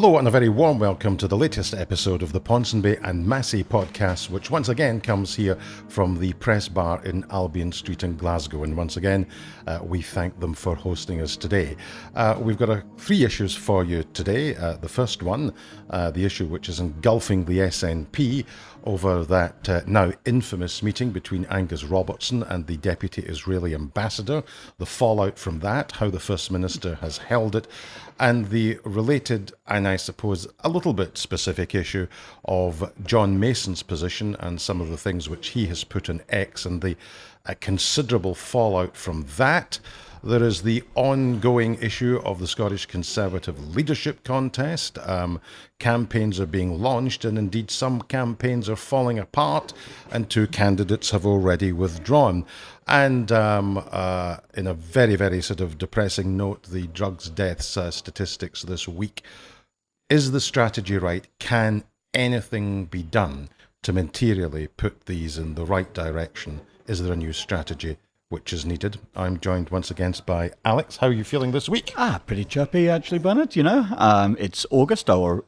Hello and a very warm welcome to the latest episode of the Ponsonby and Massie podcast, which once again comes here from the Press Bar in Albion Street in Glasgow. And once again, we thank them for hosting us today. We've got three issues for you today. The first one, the issue which is engulfing the SNP over that now infamous meeting between Angus Robertson and the Deputy Israeli Ambassador, the fallout from that, how the First Minister has held it, and the related, and I suppose a little bit specific issue of John Mason's position and some of the things which he has put in X and the considerable fallout from that. There is the ongoing issue of the Scottish Conservative leadership contest. Campaigns are being launched, and indeed some campaigns are falling apart, and two candidates have already withdrawn. And in a very, very sort of depressing note, the drugs deaths statistics this week. Is the strategy right? Can anything be done to materially put these in the right direction? Is there a new strategy which is needed? I'm joined once again by Alex. How are you feeling this week? Pretty chirpy actually, Bernard, you know. It's August, or,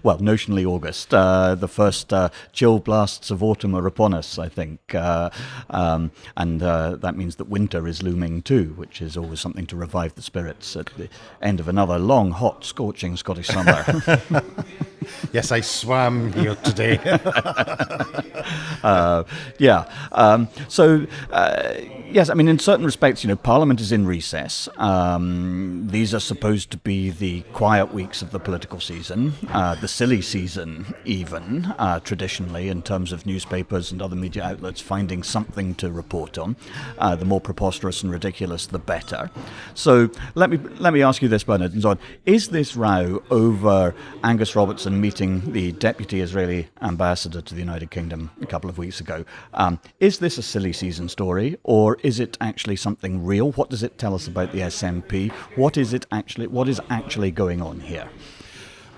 well, notionally August. The first chill blasts of autumn are upon us, I think. And that means that winter is looming too, which is always something to revive the spirits at the end of another long, hot, scorching Scottish summer. Yes, I swam here today. Yes, I mean, in certain respects, you know, Parliament is in recess. These are supposed to be the quiet weeks of the political season, the silly season even, traditionally, in terms of newspapers and other media outlets finding something to report on. The more preposterous and ridiculous, the better. So let me ask you this, Bernard, and so on. Is this row over Angus Robertson meeting the Deputy Israeli Ambassador to the United Kingdom a couple of weeks ago, is this a silly season story, or is it actually something real? What does it tell us about the SNP? What is actually going on here?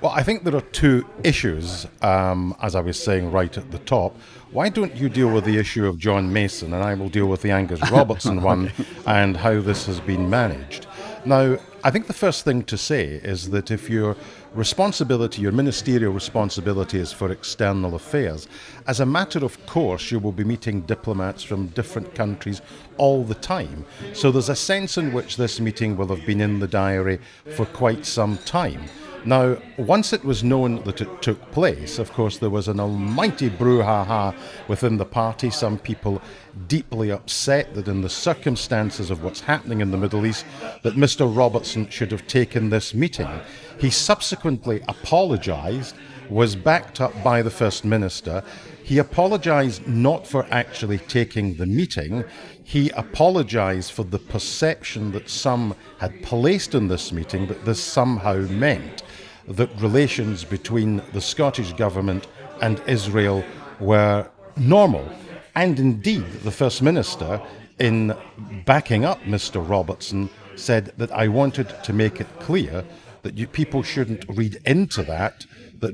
Well, I think there are two issues, as I was saying right at the top. Why don't you deal with the issue of John Mason, and I will deal with the Angus Robertson one and how this has been managed. Now, I think the first thing to say is that if your ministerial responsibility is for external affairs, as a matter of course, you will be meeting diplomats from different countries all the time. So there's a sense in which this meeting will have been in the diary for quite some time. Now, once it was known that it took place, of course, there was an almighty brouhaha within the party. Some people deeply upset that in the circumstances of what's happening in the Middle East, that Mr. Robertson should have taken this meeting. He subsequently apologised, was backed up by the First Minister. He apologised not for actually taking the meeting. He apologised for the perception that some had placed in this meeting that this somehow meant that relations between the Scottish Government and Israel were normal. And indeed, the First Minister, in backing up Mr. Robertson, said that I wanted to make it clear that people shouldn't read into that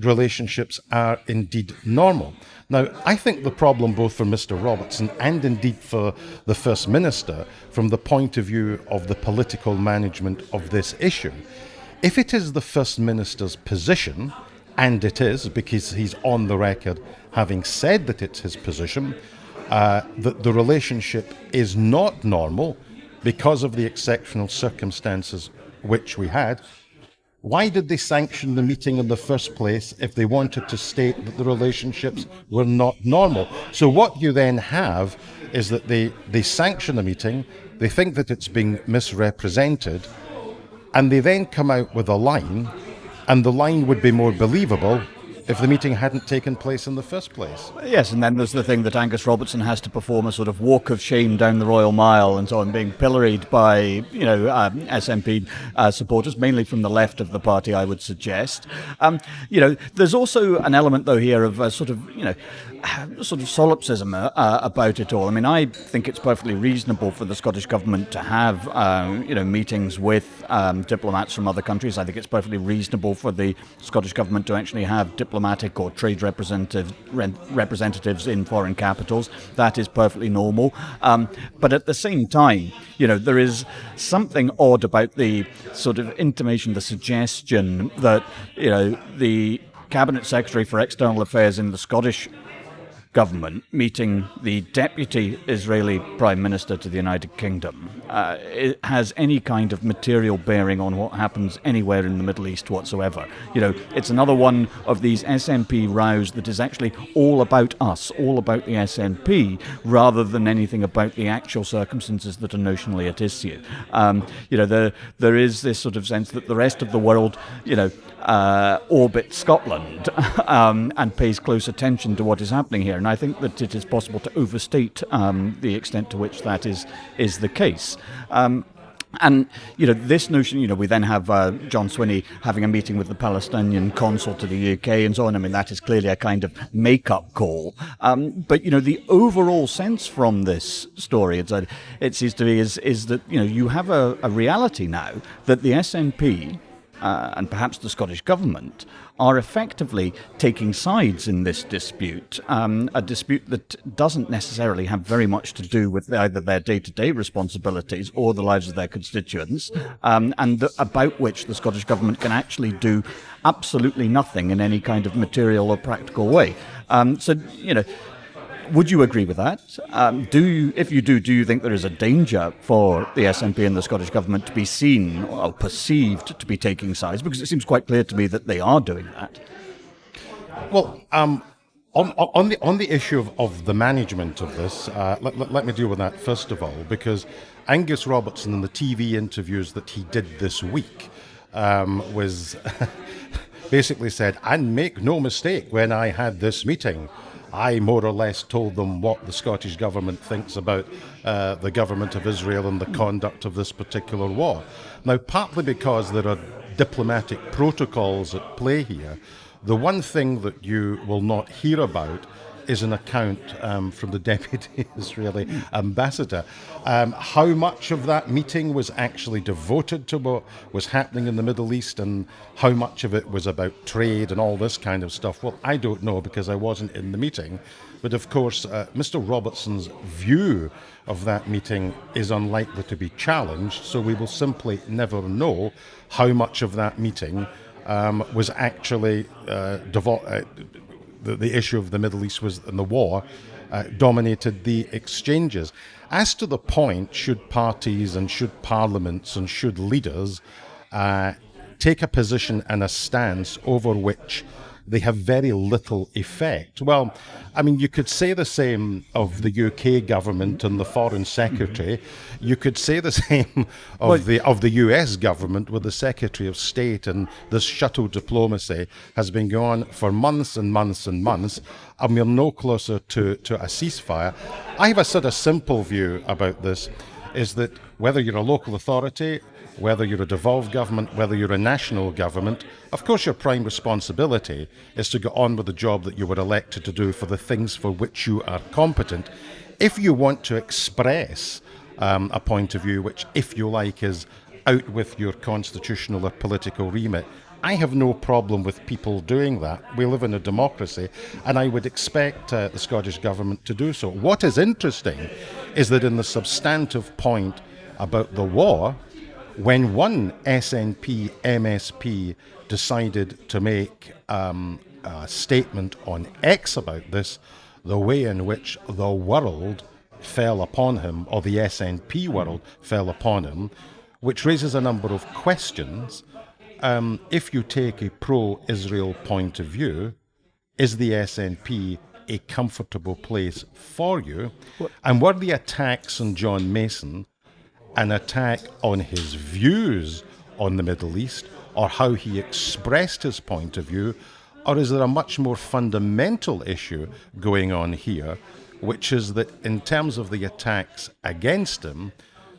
relationships are indeed normal. Now, I think the problem both for Mr. Robertson and indeed for the First Minister, from the point of view of the political management of this issue, if it is the First Minister's position, and it is because he's on the record having said that it's his position, that the relationship is not normal because of the exceptional circumstances which we had, why did they sanction the meeting in the first place if they wanted to state that the relationships were not normal? So what you then have is that they sanction a meeting, they think that it's being misrepresented, and they then come out with a line, and the line would be more believable if the meeting hadn't taken place in the first place. Yes, and then there's the thing that Angus Robertson has to perform a sort of walk of shame down the Royal Mile and so on, being pilloried by, you know, SNP supporters, mainly from the left of the party, I would suggest. You know, there's also an element, though, here of sort of solipsism about it all. I mean, I think it's perfectly reasonable for the Scottish Government to have, meetings with diplomats from other countries. I think it's perfectly reasonable for the Scottish Government to actually have diplomats diplomatic or trade representatives in foreign capitals. That is perfectly normal. But at the same time, there is something odd about the sort of intimation, the suggestion that, the Cabinet Secretary for External Affairs in the Scottish government meeting the deputy Israeli Prime Minister to the United Kingdom it has any kind of material bearing on what happens anywhere in the Middle East whatsoever. It's another one of these SNP rows that is actually all about us, all about the SNP, rather than anything about the actual circumstances that are notionally at issue. There is this sort of sense that the rest of the world, orbits Scotland and pays close attention to what is happening here. And I think that it is possible to overstate the extent to which that is the case. And, this notion, we then have John Swinney having a meeting with the Palestinian consul to the UK and so on. I mean, that is clearly a kind of make-up call. But, the overall sense from this story, it seems to me, is that, you have a reality now that the SNP and perhaps the Scottish Government are effectively taking sides in this dispute, a dispute that doesn't necessarily have very much to do with either their day-to-day responsibilities or the lives of their constituents, and about which the Scottish Government can actually do absolutely nothing in any kind of material or practical way. Would you agree with that? If you do you think there is a danger for the SNP and the Scottish Government to be seen or perceived to be taking sides? Because it seems quite clear to me that they are doing that. Well, on the issue of the management of this, let me deal with that first of all, because Angus Robertson, in the TV interviews that he did this week, was basically said, and make no mistake, when I had this meeting, I more or less told them what the Scottish Government thinks about the government of Israel and the conduct of this particular war. Now, partly because there are diplomatic protocols at play here, the one thing that you will not hear about is an account from the deputy Israeli ambassador. How much of that meeting was actually devoted to what was happening in the Middle East and how much of it was about trade and all this kind of stuff? Well, I don't know because I wasn't in the meeting. But of course, Mr. Robertson's view of that meeting is unlikely to be challenged, so we will simply never know how much of that meeting was actually the issue of the Middle East was, and the war dominated the exchanges. As to the point, should parties and should parliaments and should leaders take a position and a stance over which they have very little effect? Well, I mean, you could say the same of the UK government and the Foreign Secretary. You could say the same of the US government with the Secretary of State, and this shuttle diplomacy has been going on for months and months and months, and we're no closer to a ceasefire. I have a sort of simple view about this, is that whether you're a local authority, whether you're a devolved government, whether you're a national government, of course your prime responsibility is to get on with the job that you were elected to do for the things for which you are competent. If you want to express a point of view which, if you like, is out with your constitutional or political remit, I have no problem with people doing that. We live in a democracy, and I would expect the Scottish Government to do so. What is interesting is that in the substantive point about the war, when one SNP MSP decided to make a statement on X about this, the way in which the world fell upon him, or the SNP world fell upon him, which raises a number of questions. If you take a pro-Israel point of view, is the SNP a comfortable place for you? And were the attacks on John Mason an attack on his views on the Middle East, or how he expressed his point of view, or is there a much more fundamental issue going on here, which is that in terms of the attacks against him,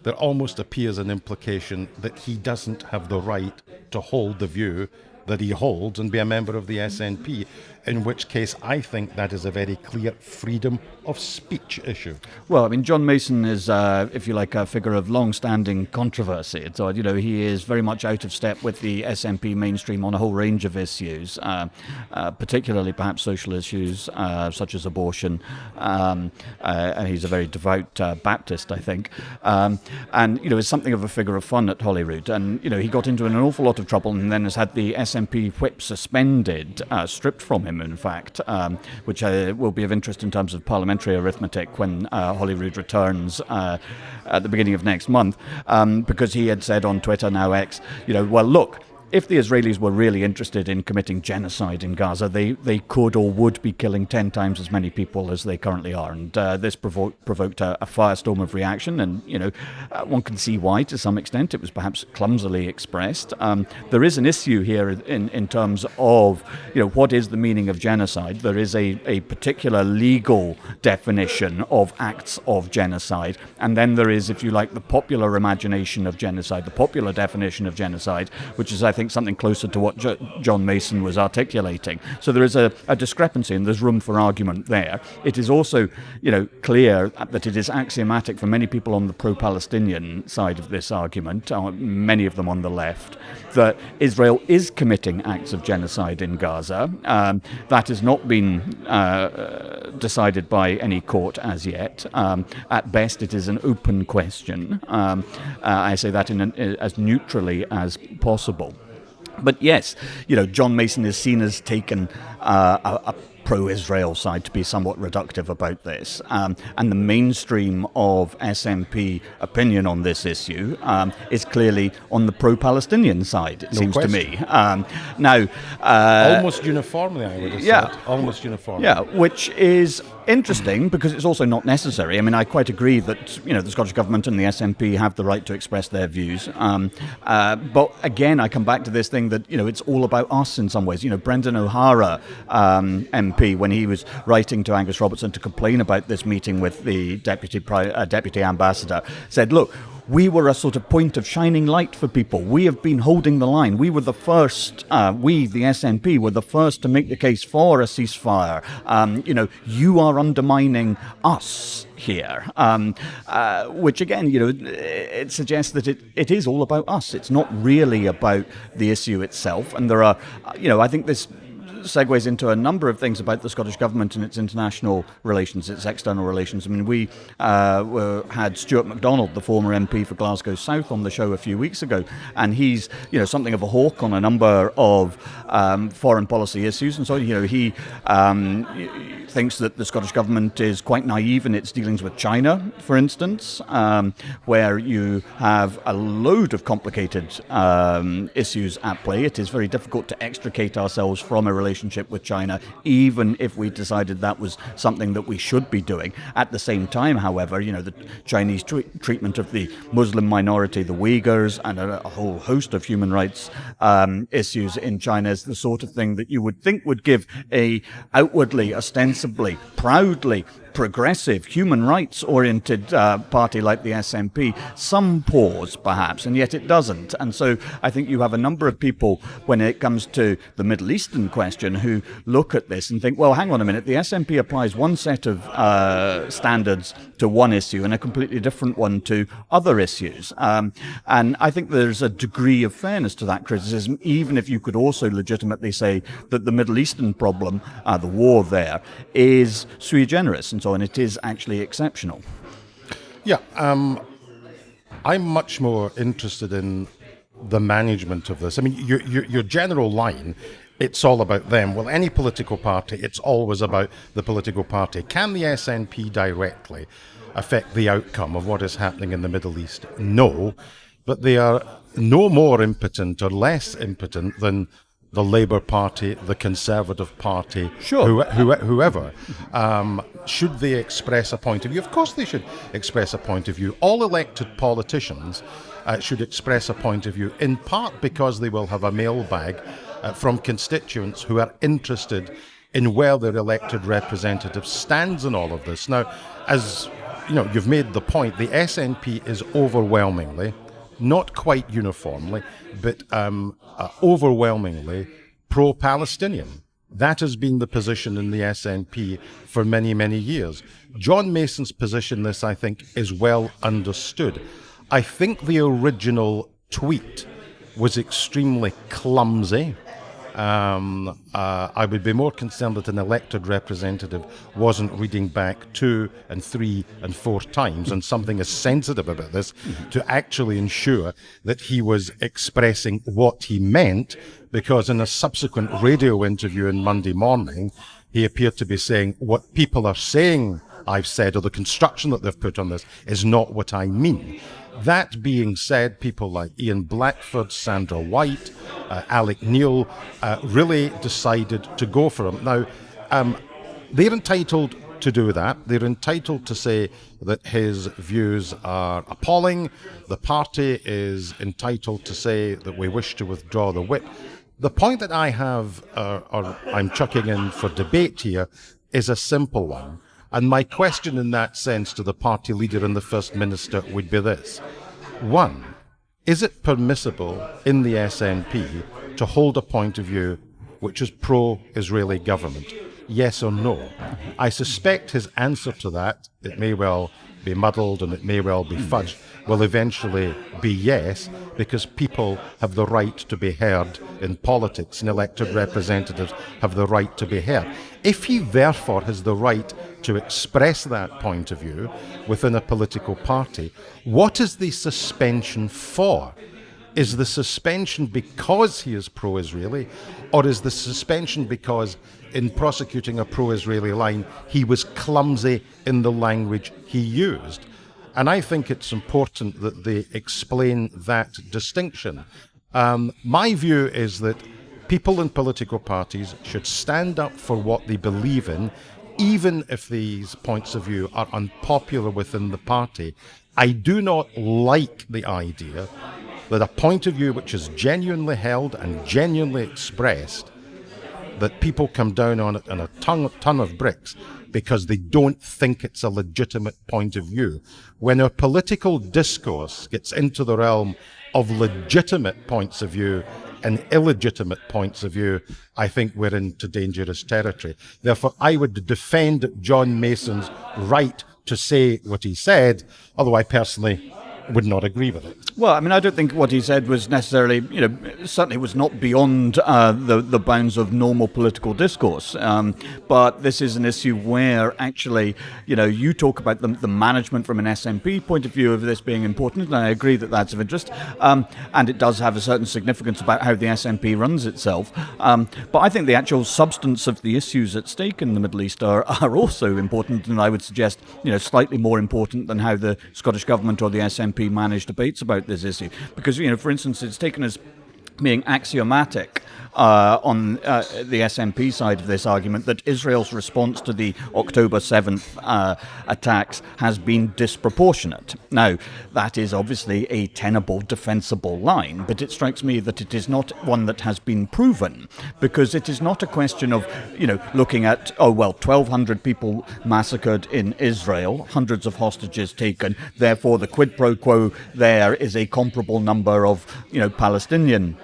there almost appears an implication that he doesn't have the right to hold the view that he holds and be a member of the SNP. in which case I think that is a very clear freedom of speech issue. Well, I mean, John Mason is, if you like, a figure of long-standing controversy. So, he is very much out of step with the SNP mainstream on a whole range of issues, particularly perhaps social issues such as abortion. And he's a very devout Baptist, I think. And, is something of a figure of fun at Holyrood. And, he got into an awful lot of trouble and then has had the SNP whip suspended, stripped from him, in fact, which will be of interest in terms of parliamentary arithmetic when Holyrood returns at the beginning of next month, because he had said on Twitter, now X, well, look, if the Israelis were really interested in committing genocide in Gaza, they could or would be killing 10 times as many people as they currently are. And this provoked a firestorm of reaction. And, one can see why to some extent. It was perhaps clumsily expressed. There is an issue here in terms of, what is the meaning of genocide? There is a particular legal definition of acts of genocide. And then there is, if you like, the popular imagination of genocide, the popular definition of genocide, which is, I think, something closer to what John Mason was articulating. So there is a discrepancy and there's room for argument there. It is also, clear that it is axiomatic for many people on the pro-Palestinian side of this argument, many of them on the left, that Israel is committing acts of genocide in Gaza. That has not been decided by any court as yet. At best, it is an open question. I say that as neutrally as possible. But yes, John Mason is seen as taken a pro-Israel side to be somewhat reductive about this. And the mainstream of SNP opinion on this issue is clearly on the pro-Palestinian side, it seems to me. Now, almost uniformly, I would have said. Almost uniformly. Yeah, which is interesting because it's also not necessary. I mean, I quite agree that, the Scottish Government and the SNP have the right to express their views. But again, I come back to this thing that, it's all about us in some ways. Brendan O'Hara, MP, when he was writing to Angus Robertson to complain about this meeting with the deputy ambassador, said, look, we were a sort of point of shining light for people. We have been holding the line. We were the first, we, the SNP, were the first to make the case for a ceasefire. You are undermining us here, which again, it suggests that it is all about us. It's not really about the issue itself. And there are, I think this segues into a number of things about the Scottish Government and its international relations, its external relations. I mean, we had Stuart MacDonald, the former MP for Glasgow South, on the show a few weeks ago, and he's, something of a hawk on a number of foreign policy issues, and so, he thinks that the Scottish Government is quite naive in its dealings with China, for instance, where you have a load of complicated issues at play. It is very difficult to extricate ourselves from a relationship with China, even if we decided that was something that we should be doing. At the same time, however, the Chinese treatment of the Muslim minority, the Uyghurs, and a whole host of human rights issues in China is the sort of thing that you would think would give a outwardly, ostensibly, proudly progressive, human rights-oriented party like the SNP some pause, perhaps, and yet it doesn't. And so I think you have a number of people, when it comes to the Middle Eastern question, who look at this and think, well, hang on a minute, the SNP applies one set of standards to one issue and a completely different one to other issues. And I think there's a degree of fairness to that criticism, even if you could also legitimately say that the Middle Eastern problem, the war there, is sui generis, and so on. It is actually exceptional. Yeah, I'm much more interested in the management of this. I mean, your general line, it's all about them. Well, any political party, it's always about the political party. Can the SNP directly affect the outcome of what is happening in the Middle East? No, but they are no more impotent or less impotent than the Labour Party, the Conservative Party, sure. Whoever. Should they express a point of view? Of course they should express a point of view. All elected politicians should express a point of view, in part because they will have a mailbag from constituents who are interested in where their elected representative stands in all of this. Now, as you've made the point, the SNP is overwhelmingly, not quite uniformly, but overwhelmingly pro-Palestinian. That has been the position in the SNP for many, many years. John Mason's position, this, I think, is well understood. I think the original tweet was extremely clumsy. I would be more concerned that an elected representative wasn't reading back 2 and 3 and 4 times, and something as sensitive about this, to actually ensure that he was expressing what he meant, because in a subsequent radio interview on Monday morning, he appeared to be saying, what people are saying I've said, or the construction that they've put on this, is not what I mean. That being said, people like Ian Blackford, Sandra White, Alec Neil really decided to go for him. Now, they're entitled to do that. They're entitled to say that his views are appalling. The party is entitled to say that we wish to withdraw the whip. The point that I have, or I'm chucking in for debate here, is a simple one. And my question in that sense to the party leader and the First Minister would be this. 1, is it permissible in the SNP to hold a point of view which is pro-Israeli government? Yes or no? I suspect his answer to that, it may well be muddled and it may well be fudged, will eventually be yes, because people have the right to be heard in politics, and elected representatives have the right to be heard. If he therefore has the right to express that point of view within a political party, what is the suspension for? Is the suspension because he is pro-Israeli, or is the suspension because in prosecuting a pro-Israeli line he was clumsy in the language he used? And I think it's important that they explain that distinction. My view is that people in political parties should stand up for what they believe in, even if these points of view are unpopular within the party. I do not like the idea that a point of view which is genuinely held and genuinely expressed, that people come down on it in a ton of bricks because they don't think it's a legitimate point of view. When our political discourse gets into the realm of legitimate points of view and illegitimate points of view, I think we're into dangerous territory. Therefore, I would defend John Mason's right to say what he said, although I personally would not agree with it. Well, I mean, I don't think what he said was necessarily, certainly was not beyond the bounds of normal political discourse. But this is an issue where actually, you talk about the management from an SNP point of view of this being important, and I agree that that's of interest. And it does have a certain significance about how the SNP runs itself. But I think the actual substance of the issues at stake in the Middle East are also important, and I would suggest, slightly more important than how the Scottish Government or the SNP manage debates about this issue. Because, for instance, it's taken as being axiomatic on the SNP side of this argument that Israel's response to the October 7th attacks has been disproportionate. Now, that is obviously a tenable, defensible line, but it strikes me that it is not one that has been proven, because it is not a question of, looking at, 1,200 people massacred in Israel, hundreds of hostages taken, therefore the quid pro quo there is a comparable number of, Palestinian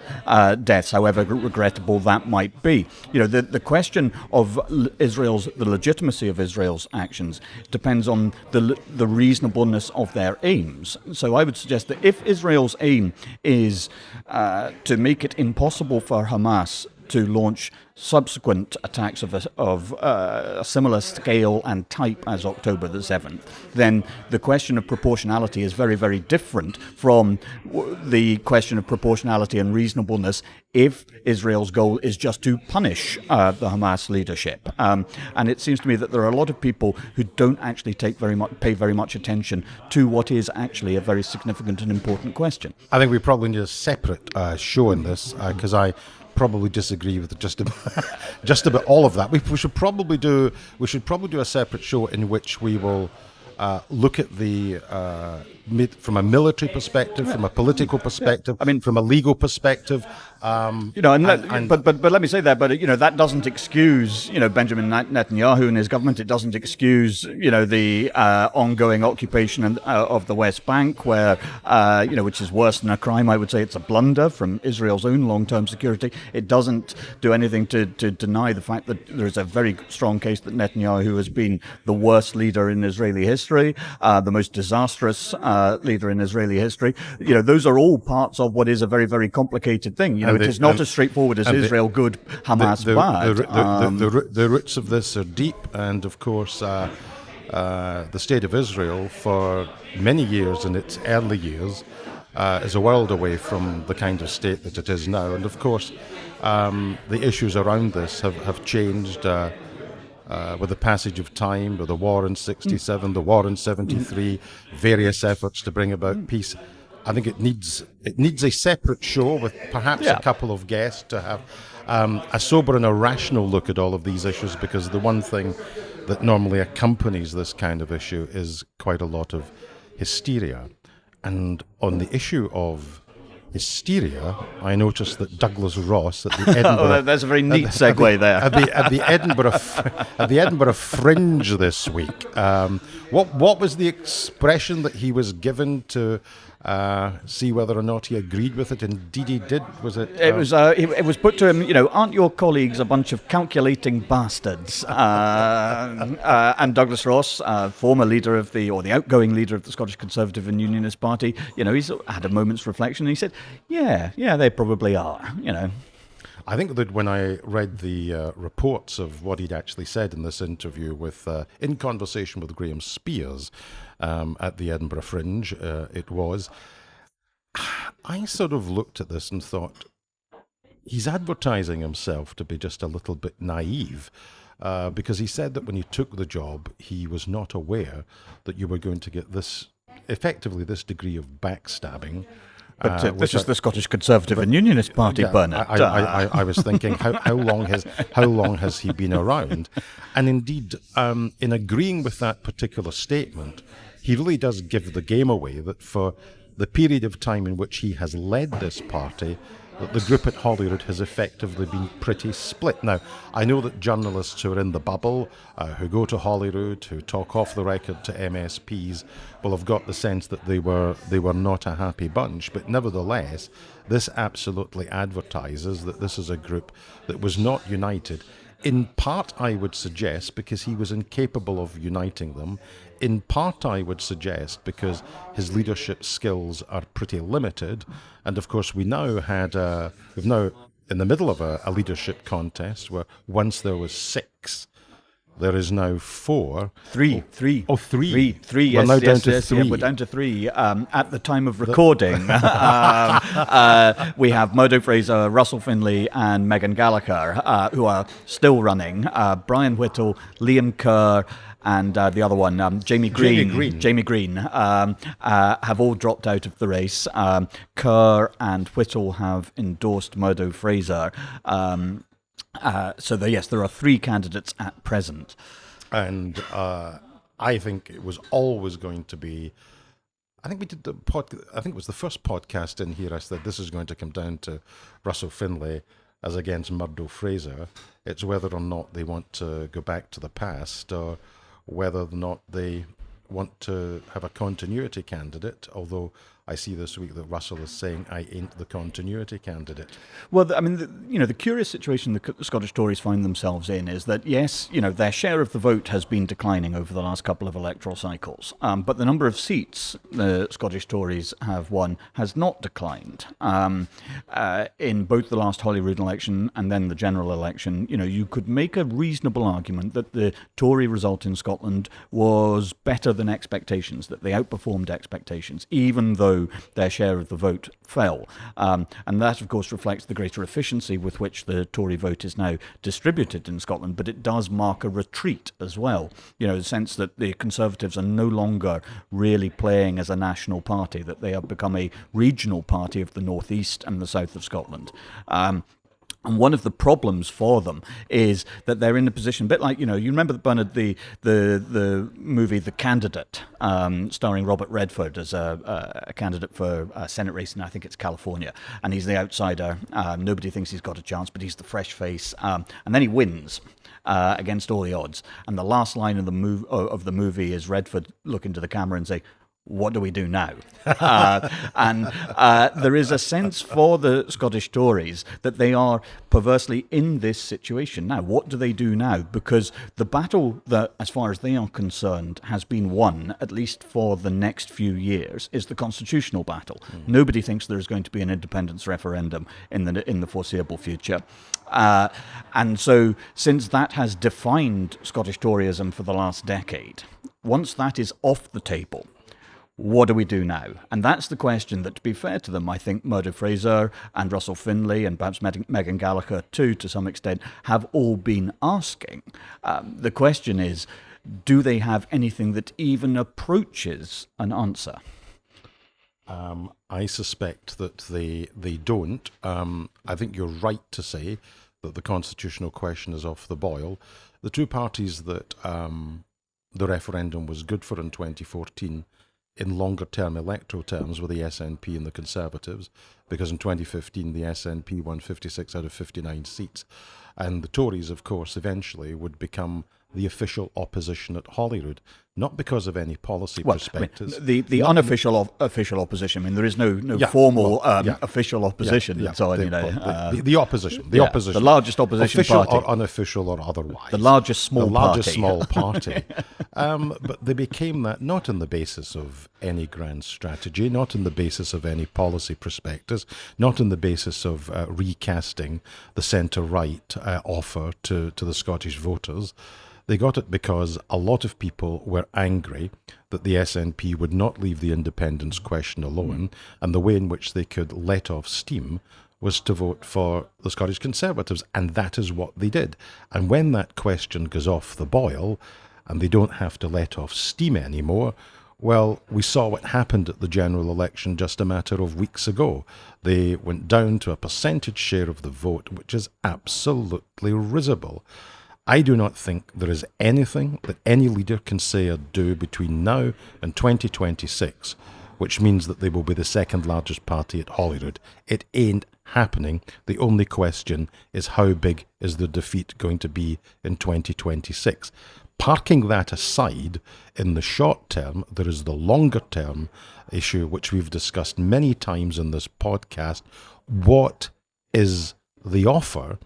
deaths, however regrettable that might be. The question of the legitimacy of Israel's actions depends on the reasonableness of their aims. So I would suggest that if Israel's aim is to make it impossible for Hamas to launch subsequent attacks of a similar scale and type as October the 7th, then the question of proportionality is very, very different from the question of proportionality and reasonableness if Israel's goal is just to punish the Hamas leadership. And it seems to me that there are a lot of people who don't actually pay very much attention to what is actually a very significant and important question. I think we probably need a separate show in this, because I probably disagree with just about all of that. We should probably do a separate show in which we will look at the from a military perspective, from a political perspective, I mean, from a legal perspective. But let me say that. But that doesn't excuse Benjamin Netanyahu and his government. It doesn't excuse the ongoing occupation of the West Bank, where which is worse than a crime. I would say it's a blunder from Israel's own long-term security. It doesn't do anything to deny the fact that there is a very strong case that Netanyahu has been the worst leader in Israeli history, the most disastrous leader in Israeli history. Those are all parts of what is a very, very complicated thing. It is not as straightforward as Israel good, Hamas bad. The roots of this are deep, and of course, the state of Israel, for many years in its early years, is a world away from the kind of state that it is now. And of course, the issues around this have changed with the passage of time, with the war in 67, the war in 73, various efforts to bring about peace. I think it needs a separate show with perhaps a couple of guests to have a sober and a rational look at all of these issues, because the one thing that normally accompanies this kind of issue is quite a lot of hysteria. And on the issue of hysteria, I noticed that Douglas Ross at the Edinburgh... That's a very neat segue there. At the Edinburgh Fringe this week, what was the expression that he was given to see whether or not he agreed with it? Indeed he did. Was it? It was put to him, aren't your colleagues a bunch of calculating bastards? And Douglas Ross, former leader of the outgoing leader of the Scottish Conservative and Unionist Party, he's had a moment's reflection and he said, yeah, they probably are, I think that when I read the reports of what he'd actually said in this interview in conversation with Graham Spears at the Edinburgh Fringe, I sort of looked at this and thought, he's advertising himself to be just a little bit naive, because he said that when he took the job, he was not aware that you were going to get this degree of backstabbing. But this is the Scottish Conservative and Unionist Party, Bernard. I was thinking, how long has he been around? And indeed, in agreeing with that particular statement, he really does give the game away that for the period of time in which he has led this party, that the group at Holyrood has effectively been pretty split. Now, I know that journalists who are in the bubble, who go to Holyrood, who talk off the record to MSPs, will have got the sense that they were not a happy bunch. But nevertheless, this absolutely advertises that this is a group that was not united. In part, I would suggest, because he was incapable of uniting them. In part, I would suggest, because his leadership skills are pretty limited. And of course, we've now in the middle of a leadership contest where once there was 6, there is now 4. 3. Oh, 3. 3. We're now down to 3. Yeah, we're down to 3. At the time of recording, we have Murdo Fraser, Russell Finlay, and Megan Gallagher, who are still running. Brian Whittle, Liam Kerr, and the other one, Jamie Green, have all dropped out of the race. Kerr and Whittle have endorsed Murdo Fraser. So there are 3 candidates at present. And I think it was always going to be... I think we did I think it was the first podcast in here I said this is going to come down to Russell Finlay as against Murdo Fraser. It's whether or not they want to go back to the past, or whether or not they want to have a continuity candidate, although I see this week that Russell is saying, I ain't the continuity candidate. Well, I mean, the curious situation the Scottish Tories find themselves in is that, yes, their share of the vote has been declining over the last couple of electoral cycles, but the number of seats the Scottish Tories have won has not declined. In both the last Holyrood election and then the general election, you could make a reasonable argument that the Tory result in Scotland was better than expectations, that they outperformed expectations, even though their share of the vote fell. And that, of course, reflects the greater efficiency with which the Tory vote is now distributed in Scotland, but it does mark a retreat as well. The sense that the Conservatives are no longer really playing as a national party, that they have become a regional party of the north east and the south of Scotland. And one of the problems for them is that they're in a position, a bit like, you remember, Bernard, the movie The Candidate, starring Robert Redford as a candidate for a Senate race in, I think it's California, and he's the outsider. Nobody thinks he's got a chance, but he's the fresh face, and then he wins against all the odds. And the last line of the movie is Redford look into the camera and say, "What do we do now?" And there is a sense for the Scottish Tories that they are perversely in this situation now. What do they do now? Because the battle that, as far as they are concerned, has been won, at least for the next few years, is the constitutional battle. Nobody thinks there is going to be an independence referendum in the foreseeable future. And so, since that has defined Scottish Toryism for the last decade, once that is off the table, what do we do now? And that's the question that, to be fair to them, I think Murdo Fraser and Russell Finlay and perhaps Megan Gallagher too, to some extent, have all been asking. The question is, do they have anything that even approaches an answer? I suspect that they don't. I think you're right to say that the constitutional question is off the boil. The two parties that the referendum was good for in 2014 in longer-term electoral terms were the SNP and the Conservatives, because in 2015 the SNP won 56 out of 59 seats. And the Tories, of course, eventually would become the official opposition at Holyrood, not because of any policy perspectives. I mean, the unofficial official opposition. I mean, there is no formal official opposition. And so on, the opposition, the opposition, the largest opposition official party, or unofficial or otherwise, the largest small party. But they became that not on the basis of any grand strategy, not on the basis of any policy prospectus, not on the basis of recasting the centre-right offer to the Scottish voters. They got it because a lot of people were angry that the SNP would not leave the independence question alone, and the way in which they could let off steam was to vote for the Scottish Conservatives, and that is what they did. And when that question goes off the boil, and they don't have to let off steam anymore, well, we saw what happened at the general election just a matter of weeks ago. They went down to a percentage share of the vote, which is absolutely risible. I do not think there is anything that any leader can say or do between now and 2026, which means that they will be the second largest party at Holyrood. It ain't happening. The only question is, how big is the defeat going to be in 2026? Parking that aside, in the short term, there is the longer term issue, which we've discussed many times in this podcast. What is the offer?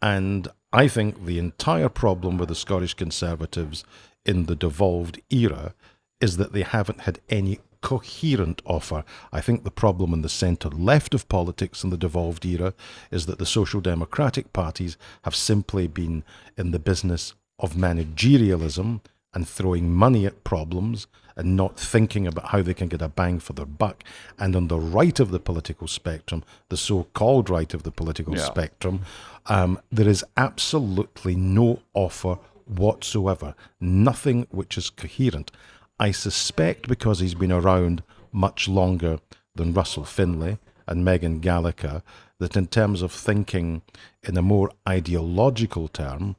And I think the entire problem with the Scottish Conservatives in the devolved era is that they haven't had any coherent offer. I think the problem in the centre-left of politics in the devolved era is that the social democratic parties have simply been in the business of managerialism and throwing money at problems and not thinking about how they can get a bang for their buck. And on the right of the political spectrum, the so-called right of the political spectrum, there is absolutely no offer whatsoever, nothing which is coherent. I suspect because he's been around much longer than Russell Finlay and Megan Gallagher, that in terms of thinking in a more ideological term,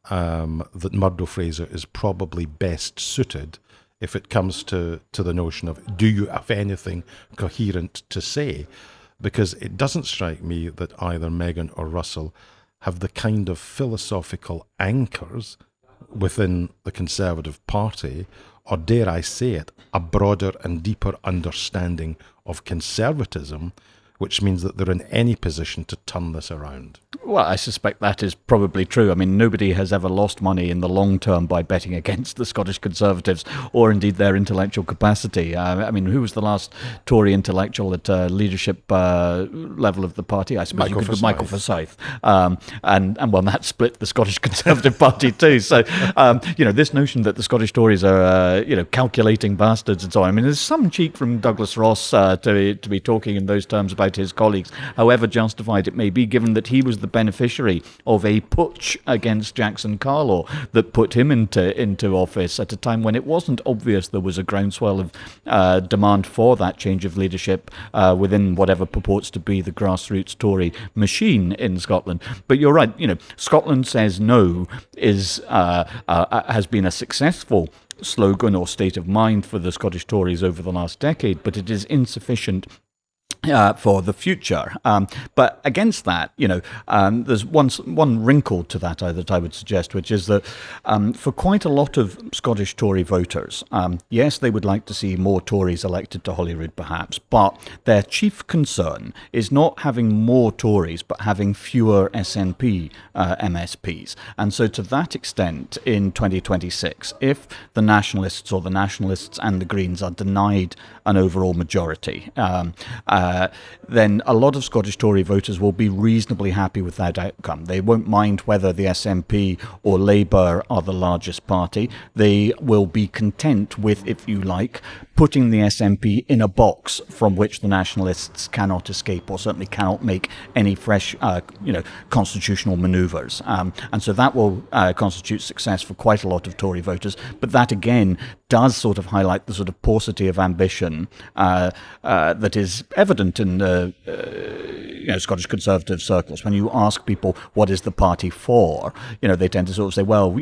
that Murdo Fraser is probably best suited if it comes to the notion of, do you have anything coherent to say? Because it doesn't strike me that either Megan or Russell have the kind of philosophical anchors within the Conservative Party, or dare I say it, a broader and deeper understanding of conservatism, which means that they're in any position to turn this around. Well, I suspect that is probably true. I mean, nobody has ever lost money in the long term by betting against the Scottish Conservatives, or indeed their intellectual capacity. I mean, who was the last Tory intellectual at leadership level of the party? I suppose Michael Forsyth. And well, that split the Scottish Conservative Party too. So, this notion that the Scottish Tories are, calculating bastards and so on. I mean, there's some cheek from Douglas Ross to be talking in those terms about about his colleagues, however justified it may be, given that he was the beneficiary of a putsch against Jackson Carlaw that put him into office at a time when it wasn't obvious there was a groundswell of demand for that change of leadership within whatever purports to be the grassroots Tory machine in Scotland. But you're right, Scotland says no has been a successful slogan or state of mind for the Scottish Tories over the last decade, but it is insufficient for the future. But against that, there's one wrinkle to that I would suggest, which is that for quite a lot of Scottish Tory voters, yes, they would like to see more Tories elected to Holyrood perhaps, but their chief concern is not having more Tories, but having fewer SNP MSPs. And so to that extent, in 2026, if the Nationalists or the Nationalists and the Greens are denied an overall majority, then a lot of Scottish Tory voters will be reasonably happy with that outcome. They won't mind whether the SNP or Labour are the largest party. They will be content with, if you like, putting the SNP in a box from which the Nationalists cannot escape, or certainly cannot make any fresh, constitutional manoeuvres. And so that will constitute success for quite a lot of Tory voters. But that again does sort of highlight the sort of paucity of ambition that is evident in Scottish Conservative circles. When you ask people what is the party for, they tend to sort of say, well,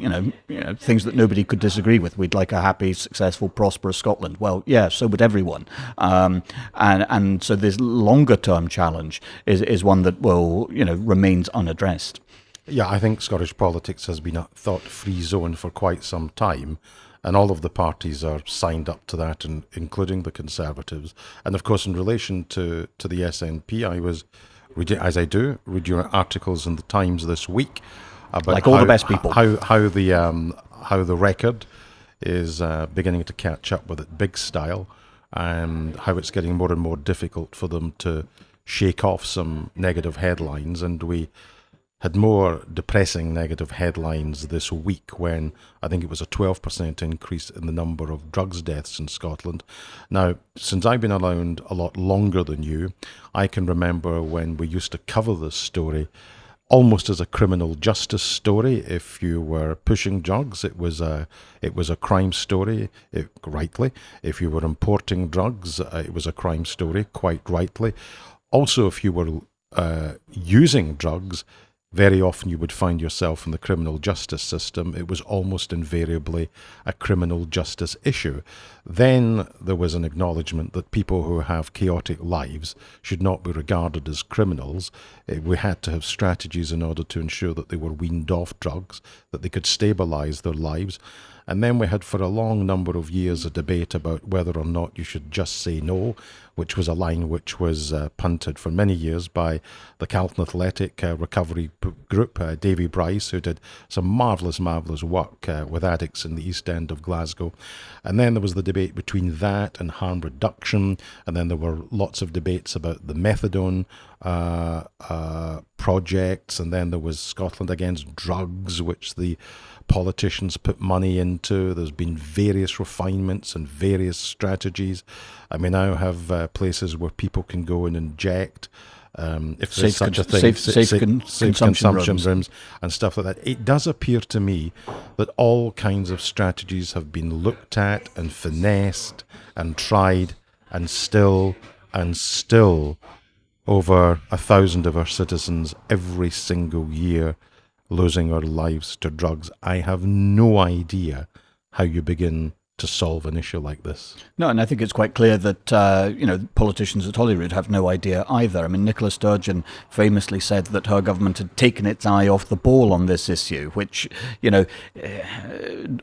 things that nobody could disagree with. We'd like a happy, successful, prosperous Scotland. Well, yeah, so would everyone. And so this longer-term challenge is one that will, remains unaddressed. Yeah, I think Scottish politics has been a thought-free zone for quite some time. And all of the parties are signed up to that, including the Conservatives. And of course, in relation to the SNP, I was reading, as I do, read your articles in the Times this week about like all the best people, how the record is beginning to catch up with it big style, and how it's getting more and more difficult for them to shake off some negative headlines. And we had more depressing negative headlines this week when I think it was a 12% increase in the number of drugs deaths in Scotland. Now, since I've been around a lot longer than you, I can remember when we used to cover this story almost as a criminal justice story. If you were pushing drugs, it was a crime story, rightly. If you were importing drugs, it was a crime story, quite rightly. Also, if you were using drugs, very often you would find yourself in the criminal justice system. It was almost invariably a criminal justice issue. Then there was an acknowledgement that people who have chaotic lives should not be regarded as criminals. We had to have strategies in order to ensure that they were weaned off drugs, that they could stabilise their lives. And then we had for a long number of years a debate about whether or not you should just say no, which was a line which was punted for many years by the Carlton Athletic recovery group, Davy Bryce, who did some marvellous work with addicts in the East End of Glasgow. And then there was the debate between that and harm reduction, and then there were lots of debates about the methadone projects, and then there was Scotland Against Drugs, which the politicians put money into. There's been various refinements and various strategies. And we now have places where people can go and inject, if there's such a thing, safe consumption rooms and stuff like that. It does appear to me that all kinds of strategies have been looked at and finessed and tried, and still over 1,000 of our citizens every single year losing our lives to drugs. I have no idea how you begin to solve an issue like this. No, and I think it's quite clear that, politicians at Holyrood have no idea either. I mean, Nicola Sturgeon famously said that her government had taken its eye off the ball on this issue, which,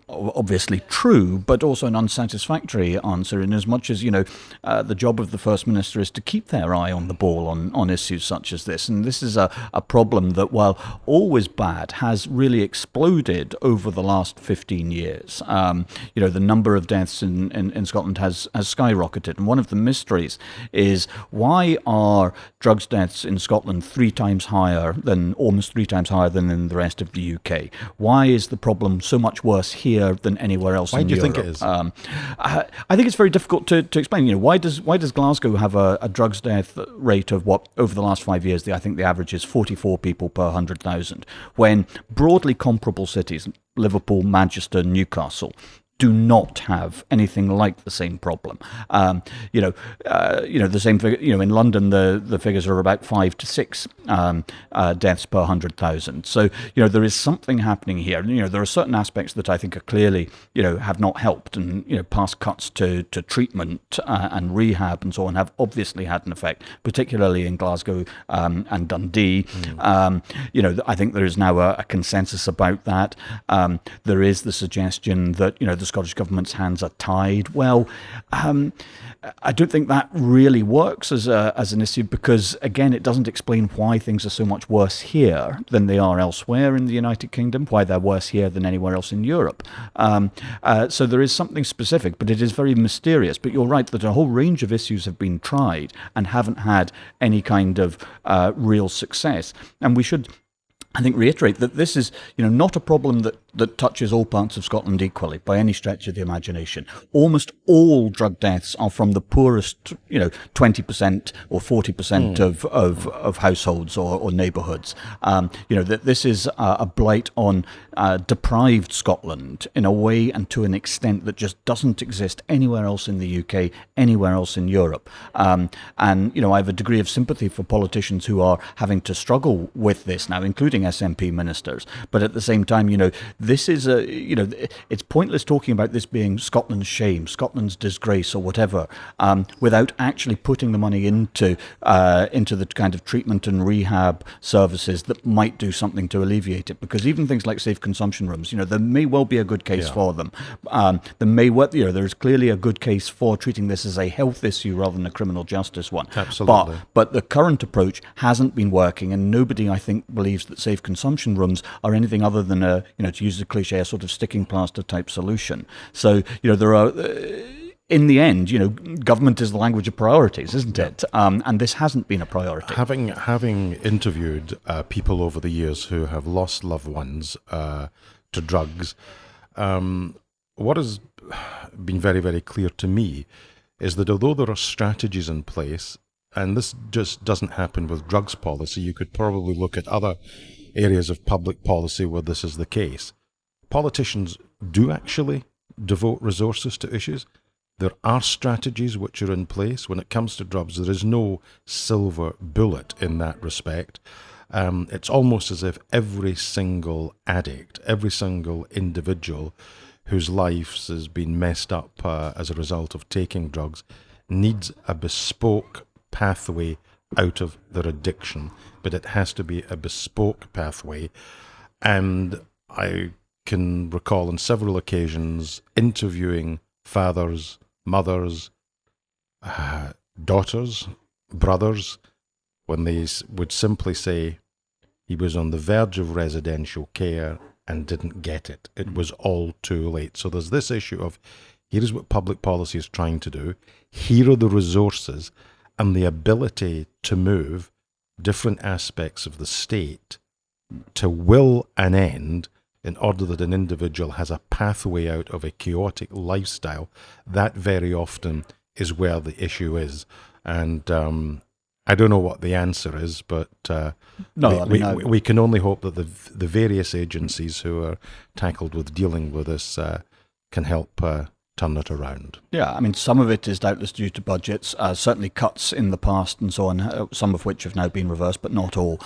obviously true, but also an unsatisfactory answer, in as much as, the job of the First Minister is to keep their eye on the ball on issues such as this. And this is a problem that, while always bad, has really exploded over the last 15 years. The number number of deaths in Scotland has skyrocketed. And one of the mysteries is, why are drugs deaths in Scotland almost three times higher than in the rest of the UK? Why is the problem so much worse here than anywhere else in Europe? Why do you think it is? I think it's very difficult to explain. Why does Glasgow have a drugs death rate of what, over the last 5 years, I think the average is 44 people per 100,000, when broadly comparable cities, Liverpool, Manchester, Newcastle, do not have anything like the same problem. The same figure. In London, the figures are about 5 to 6 deaths per 100,000. So there is something happening here. There are certain aspects that I think are clearly have not helped, and past cuts to treatment and rehab and so on have obviously had an effect, particularly in Glasgow and Dundee. I think there is now a consensus about that. There is the suggestion that the Scottish Government's hands are tied. Well, I don't think that really works as an issue, because, again, it doesn't explain why things are so much worse here than they are elsewhere in the United Kingdom, why they're worse here than anywhere else in Europe. So there is something specific, but it is very mysterious. But you're right that a whole range of issues have been tried and haven't had any kind of real success. And we should, I think, reiterate that this is, not a problem that touches all parts of Scotland equally by any stretch of the imagination. Almost all drug deaths are from the poorest, 20% or 40% of households or neighbourhoods. That this is a blight on deprived Scotland in a way and to an extent that just doesn't exist anywhere else in the UK, anywhere else in Europe. I have a degree of sympathy for politicians who are having to struggle with this now, including SNP ministers. But at the same time, this is it's pointless talking about this being Scotland's shame, Scotland's disgrace, or whatever, without actually putting the money into the kind of treatment and rehab services that might do something to alleviate it. Because even things like safe consumption rooms, there may well be a good case for them. There is clearly a good case for treating this as a health issue rather than a criminal justice one. Absolutely. But the current approach hasn't been working, and nobody, I think, believes that safe consumption rooms are anything other than to use the cliche, a sort of sticking plaster type solution. So, there are, in the end, government is the language of priorities, isn't it? And this hasn't been a priority. Having interviewed people over the years who have lost loved ones to drugs, what has been very, very clear to me is that although there are strategies in place, and this just doesn't happen with drugs policy, you could probably look at other areas of public policy where this is the case. Politicians do actually devote resources to issues. There are strategies which are in place. When it comes to drugs, there is no silver bullet in that respect. It's almost as if every single addict, every single individual whose life has been messed up as a result of taking drugs needs a bespoke pathway out of their addiction. But it has to be a bespoke pathway. And I can recall on several occasions interviewing fathers, mothers, daughters, brothers, when they would simply say he was on the verge of residential care and didn't get it. It was all too late. So there's this issue of, here is what public policy is trying to do, here are the resources and the ability to move different aspects of the state to will an end in order that an individual has a pathway out of a chaotic lifestyle. That very often is where the issue is. And I don't know what the answer is, but we can only hope that the various agencies who are tackled with dealing with this can help turn it around. Yeah, I mean, some of it is doubtless due to budgets, certainly cuts in the past and so on, some of which have now been reversed, but not all,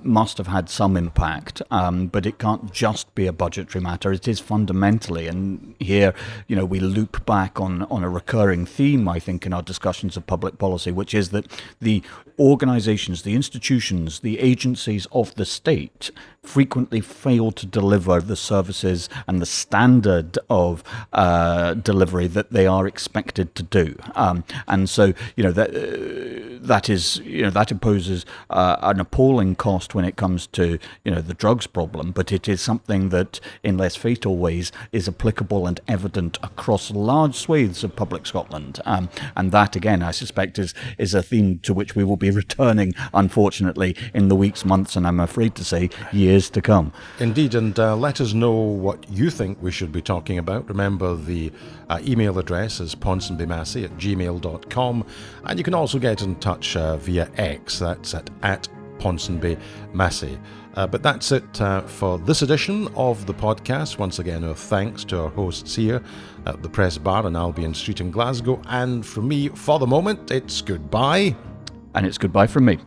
must have had some impact. But it can't just be a budgetary matter. It is fundamentally, and here, we loop back on a recurring theme, I think, in our discussions of public policy, which is that the organizations, the institutions, the agencies of the state frequently fail to deliver the services and the standard of delivery that they are expected to do. And so, that imposes an appalling cost when it comes to, the drugs problem, but it is something that, in less fatal ways, is applicable and evident across large swathes of public Scotland. And that, again, I suspect is a theme to which we will be returning, unfortunately, in the weeks, months, and I'm afraid to say, years to come. Indeed, and let us know what you think we should be talking about. Remember, the email address is ponsonbymassie@gmail.com, and you can also get in touch via X. That's at Ponsonby Massie. But that's it for this edition of the podcast. Once again, our thanks to our hosts here at the Press Bar on Albion Street in Glasgow. And from me, for the moment, it's goodbye. And it's goodbye from me.